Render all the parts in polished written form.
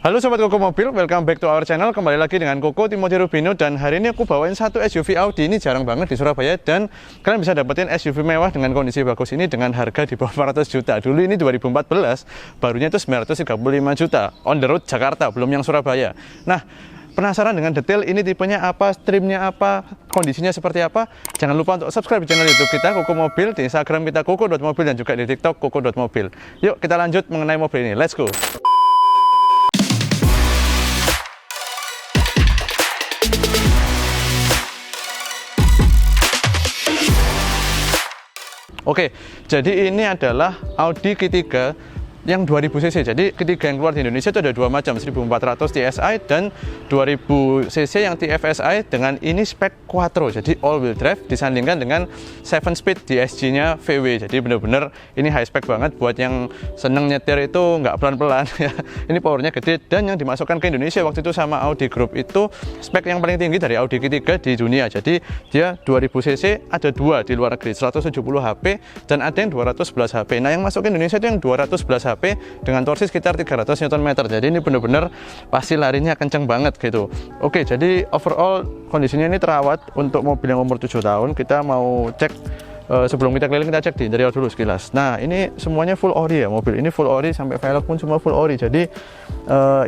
Halo Sobat Koko Mobil, welcome back to our channel. Kembali lagi dengan Koko Timothy Rubino. Dan hari ini aku bawain satu SUV Audi. Ini jarang banget di Surabaya. Dan kalian bisa dapetin SUV mewah dengan kondisi bagus ini dengan harga di bawah 400 juta. Dulu ini 2014, barunya itu 935 juta. On the road Jakarta, belum yang Surabaya. Nah, penasaran dengan detail ini tipenya apa, trimnya apa, kondisinya seperti apa? Jangan lupa untuk subscribe di channel YouTube kita Koko Mobil, di Instagram kita koko.mobil, dan juga di TikTok koko.mobil. Yuk kita lanjut mengenai mobil ini. Let's go. Oke, jadi ini adalah Audi Q3 yang 2000 cc. Jadi Q3 yang keluar di Indonesia itu ada dua macam, 1400 TSI dan 2000 cc yang TFSI dengan ini spek Quattro. Jadi all wheel drive disandingkan dengan 7 speed DSG-nya VW. Jadi benar-benar ini high spec banget buat yang seneng nyetir itu nggak pelan-pelan ya. Ini powernya gede, dan yang dimasukkan ke Indonesia waktu itu sama Audi Group itu spek yang paling tinggi dari Audi Q3 di dunia. Jadi dia 2000 cc, ada dua di luar negeri, 170 HP dan ada yang 211 HP. Nah, yang masuk ke Indonesia itu yang 211 HP dengan torsi sekitar 300 Nm. Jadi ini benar-benar pasti larinya kenceng banget gitu. Oke, jadi overall kondisinya ini terawat untuk mobil yang umur 7 tahun. Kita mau cek sebelum kita keliling, kita cek di interior dulu sekilas. Nah, ini semuanya full ori ya, mobil ini full ori, sampai velg pun semua full ori. Jadi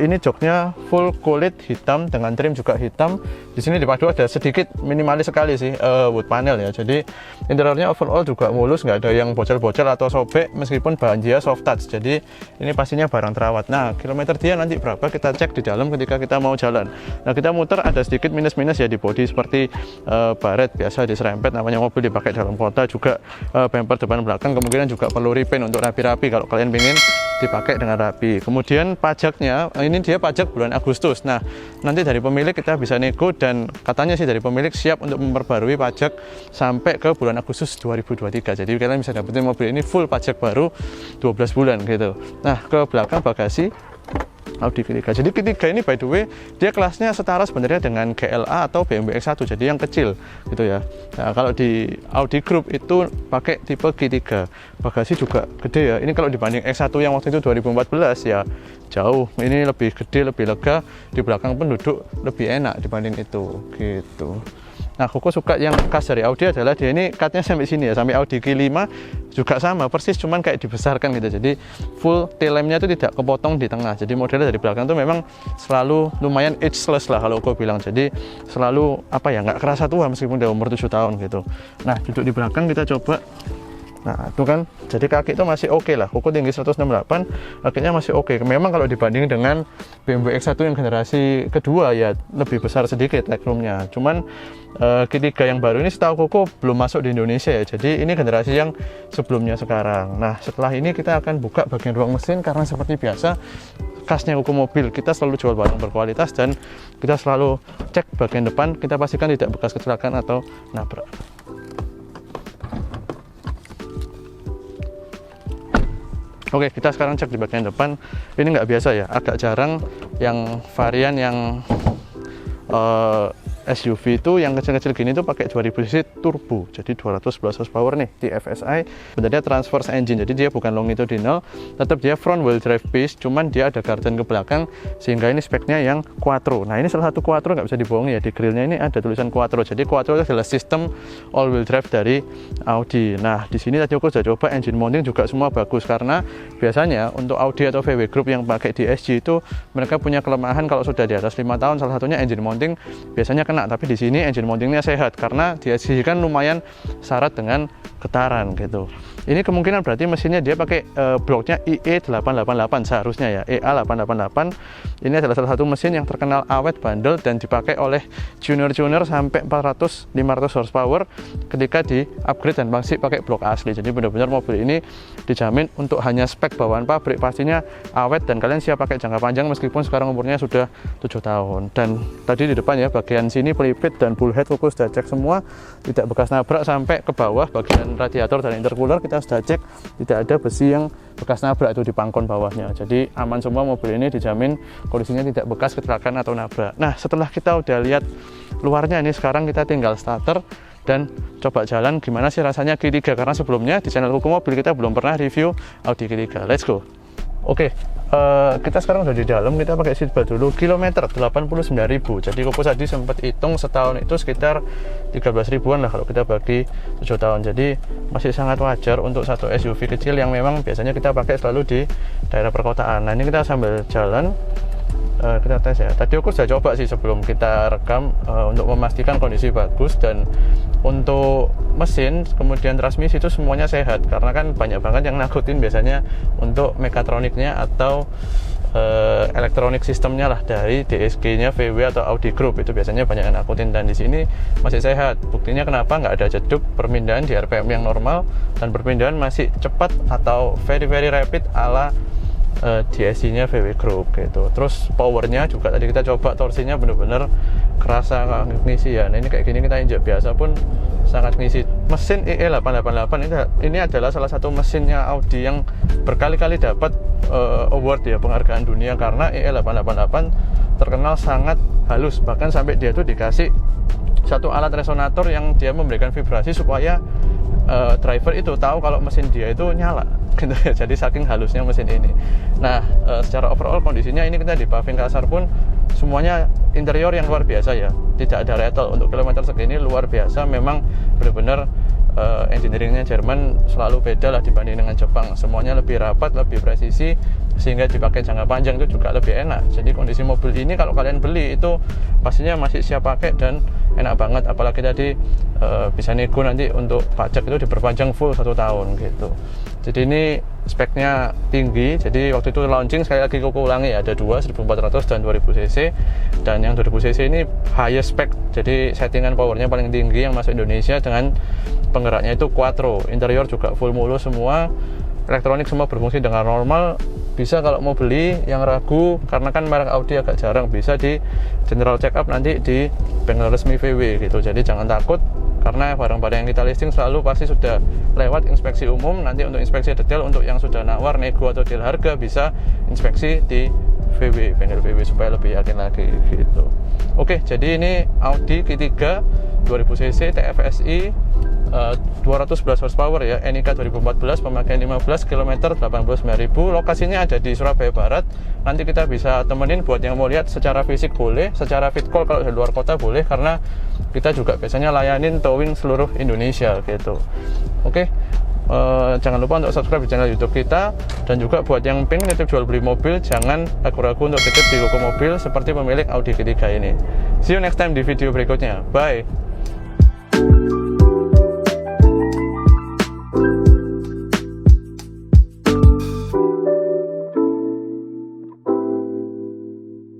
ini joknya full kulit hitam dengan trim juga hitam. Di sini dipadu ada sedikit minimalis sekali sih wood panel ya. Jadi interiornya overall juga mulus, nggak ada yang bocor-bocor atau sobek, meskipun bahan dia soft touch. Jadi ini pastinya barang terawat. Nah, kilometer dia nanti berapa kita cek di dalam ketika kita mau jalan. Nah, kita muter ada sedikit minus-minus ya di bodi, seperti baret biasa diserempet, namanya mobil dipakai dalam kota. Juga bumper depan belakang kemungkinan juga perlu repaint untuk rapi-rapi kalau kalian pengen dipakai dengan rapi. Kemudian pajaknya, ini dia pajak bulan Agustus. Nah, nanti dari pemilik kita bisa nego, dan katanya sih dari pemilik siap untuk memperbarui pajak sampai ke bulan Agustus 2023. Jadi kalian bisa dapetin mobil ini full pajak baru 12 bulan gitu. Nah, ke belakang bagasi Audi Q3. Jadi Q3 ini by the way dia kelasnya setara sebenarnya dengan GLA atau BMW X1, jadi yang kecil gitu ya. Nah, kalau di Audi Group itu pakai tipe Q3. Bagasi juga gede ya. Ini kalau dibanding X1 yang waktu itu 2014 ya jauh. Ini lebih gede, lebih lega. Di belakang pun duduk lebih enak dibanding itu gitu. Nah, Koko suka yang khas dari Audi adalah dia ini cutnya sampai sini ya, sampai Audi Q5 juga sama persis, cuman kayak dibesarkan gitu. Jadi full tail lampnya itu tidak kepotong di tengah. Jadi modelnya dari belakang itu memang selalu lumayan ageless lah kalau Koko bilang. Jadi selalu apa ya, nggak kerasa tua meskipun udah umur 7 tahun gitu. Nah, duduk di belakang kita coba. Nah, itu kan, jadi kaki itu masih oke lah. Koko tinggi 168, kakinya masih oke. Memang kalau dibanding dengan BMW X1 yang generasi kedua ya lebih besar sedikit legroomnya. Cuman Q3 yang baru ini setahu Koko belum masuk di Indonesia ya. Jadi ini generasi yang sebelumnya sekarang. Nah, setelah ini kita akan buka bagian ruang mesin, karena seperti biasa khasnya Koko Mobil, kita selalu jual barang berkualitas dan kita selalu cek bagian depan, kita pastikan tidak bekas kecelakaan atau nabrak. Oke, kita sekarang cek di bagian depan. Ini nggak biasa ya, agak jarang yang varian yang SUV itu yang kecil-kecil gini tuh pakai 2000 cc turbo, jadi 211 horsepower nih. TFSI sebenarnya transverse engine, jadi dia bukan longitudinal, tetap dia front wheel drive base, cuman dia ada garden ke belakang sehingga ini speknya yang Quattro. Nah, ini salah satu Quattro, nggak bisa dibohongi ya, di grillnya ini ada tulisan Quattro. Jadi Quattro itu adalah sistem all wheel drive dari Audi. Nah, di sini tadi aku sudah coba engine mounting juga semua bagus, karena biasanya untuk Audi atau VW Group yang pakai DSG itu mereka punya kelemahan kalau sudah di atas 5 tahun, salah satunya engine mounting biasanya kena. Tapi di sini engine mountingnya sehat, karena DSG kan lumayan syarat dengan getaran gitu. Ini kemungkinan berarti mesinnya dia pakai bloknya IE888 seharusnya ya, EA888. Ini adalah salah satu mesin yang terkenal awet, bandel, dan dipakai oleh junior-junior sampai 400-500 horsepower ketika di upgrade dan masih pakai blok asli. Jadi benar-benar mobil ini dijamin untuk hanya spek bawaan pabrik, pastinya awet dan kalian siap pakai jangka panjang meskipun sekarang umurnya sudah 7 tahun. Dan tadi di depan ya, bagian sini pelipit dan bullhead Koko sudah cek semua, tidak bekas nabrak. Sampai ke bawah bagian radiator dan intercooler kita sudah cek, tidak ada besi yang bekas nabrak itu di pangkon bawahnya. Jadi aman semua, mobil ini dijamin kondisinya tidak bekas kecelakaan atau nabrak. Nah, setelah kita udah lihat luarnya, ini sekarang kita tinggal starter dan coba jalan gimana sih rasanya Q3, karena sebelumnya di channel Koko Mobil kita belum pernah review Audi Q3. Let's go. Oke, kita sekarang udah di dalam, kita pakai seatbelt dulu. Kilometer 89.000. Jadi Kopo tadi sempat hitung setahun itu sekitar 13 ribuan lah kalau kita bagi 7 tahun. Jadi masih sangat wajar untuk satu SUV kecil yang memang biasanya kita pakai selalu di daerah perkotaan. Nah, ini kita sambil jalan, kita tes ya. Tadi aku sudah coba sih sebelum kita rekam untuk memastikan kondisi bagus, dan untuk mesin kemudian transmisi itu semuanya sehat, karena kan banyak banget yang nakutin biasanya untuk mekatroniknya atau elektronik sistemnya lah dari DSG-nya VW atau Audi Group, itu biasanya banyak yang nakutin, dan di sini masih sehat. Buktinya kenapa nggak ada jeduk, perpindahan di RPM yang normal, dan perpindahan masih cepat atau very rapid ala DSG-nya VW Group gitu. Terus powernya juga tadi kita coba, torsinya bener-bener kerasa ngisi ya. Nah, ini kayak gini kita injak biasa pun sangat ngisi. Mesin EE888 ini adalah salah satu mesinnya Audi yang berkali-kali dapat award ya, penghargaan dunia, karena EE888 terkenal sangat halus. Bahkan sampai dia tuh dikasih satu alat resonator yang dia memberikan vibrasi supaya driver itu tahu kalau mesin dia itu nyala gitu ya. Jadi saking halusnya mesin ini. Nah, secara overall kondisinya ini kita di paving kasar pun semuanya interior yang luar biasa ya. Tidak ada rattle, untuk kilometer segini luar biasa. Memang benar-benar engineeringnya Jerman selalu beda lah dibanding dengan Jepang. Semuanya lebih rapat, lebih presisi, sehingga dipakai jangka panjang itu juga lebih enak. Jadi kondisi mobil ini kalau kalian beli itu pastinya masih siap pakai dan enak banget. Apalagi tadi bisa nego nanti untuk pajak itu diperpanjang full 1 tahun gitu. Jadi ini speknya tinggi. Jadi waktu itu launching, sekali lagi aku ulangi ya, ada dua, 1400 dan 2000 cc. Dan yang 2000 cc ini highest spec, jadi settingan powernya paling tinggi yang masuk Indonesia, dengan penggeraknya itu quattro. Interior juga full mulus semua, elektronik semua berfungsi dengan normal. Bisa kalau mau beli yang ragu, karena kan merek Audi agak jarang, bisa di general check up nanti di bengkel resmi VW gitu. Jadi jangan takut, karena barang-barang yang kita listing selalu pasti sudah lewat inspeksi umum. Nanti untuk inspeksi detail, untuk yang sudah nawar, nego atau deal harga, bisa inspeksi di VW, bengkel VW, supaya lebih yakin lagi gitu. Oke, jadi ini Audi Q3 2000 cc TFSI 211 horsepower ya, NIK 2014, pemakaian 15 km, 89.000. Lokasinya ada di Surabaya Barat. Nanti kita bisa temenin buat yang mau lihat secara fisik boleh, secara fit call kalau di luar kota boleh, karena kita juga biasanya layanin towing seluruh Indonesia gitu. Oke. Jangan lupa untuk subscribe di channel YouTube kita, dan juga buat yang pengen titip jual beli mobil, jangan ragu-ragu untuk titip di Koko Mobil seperti pemilik Audi Q3 ini. See you next time di video berikutnya. Bye.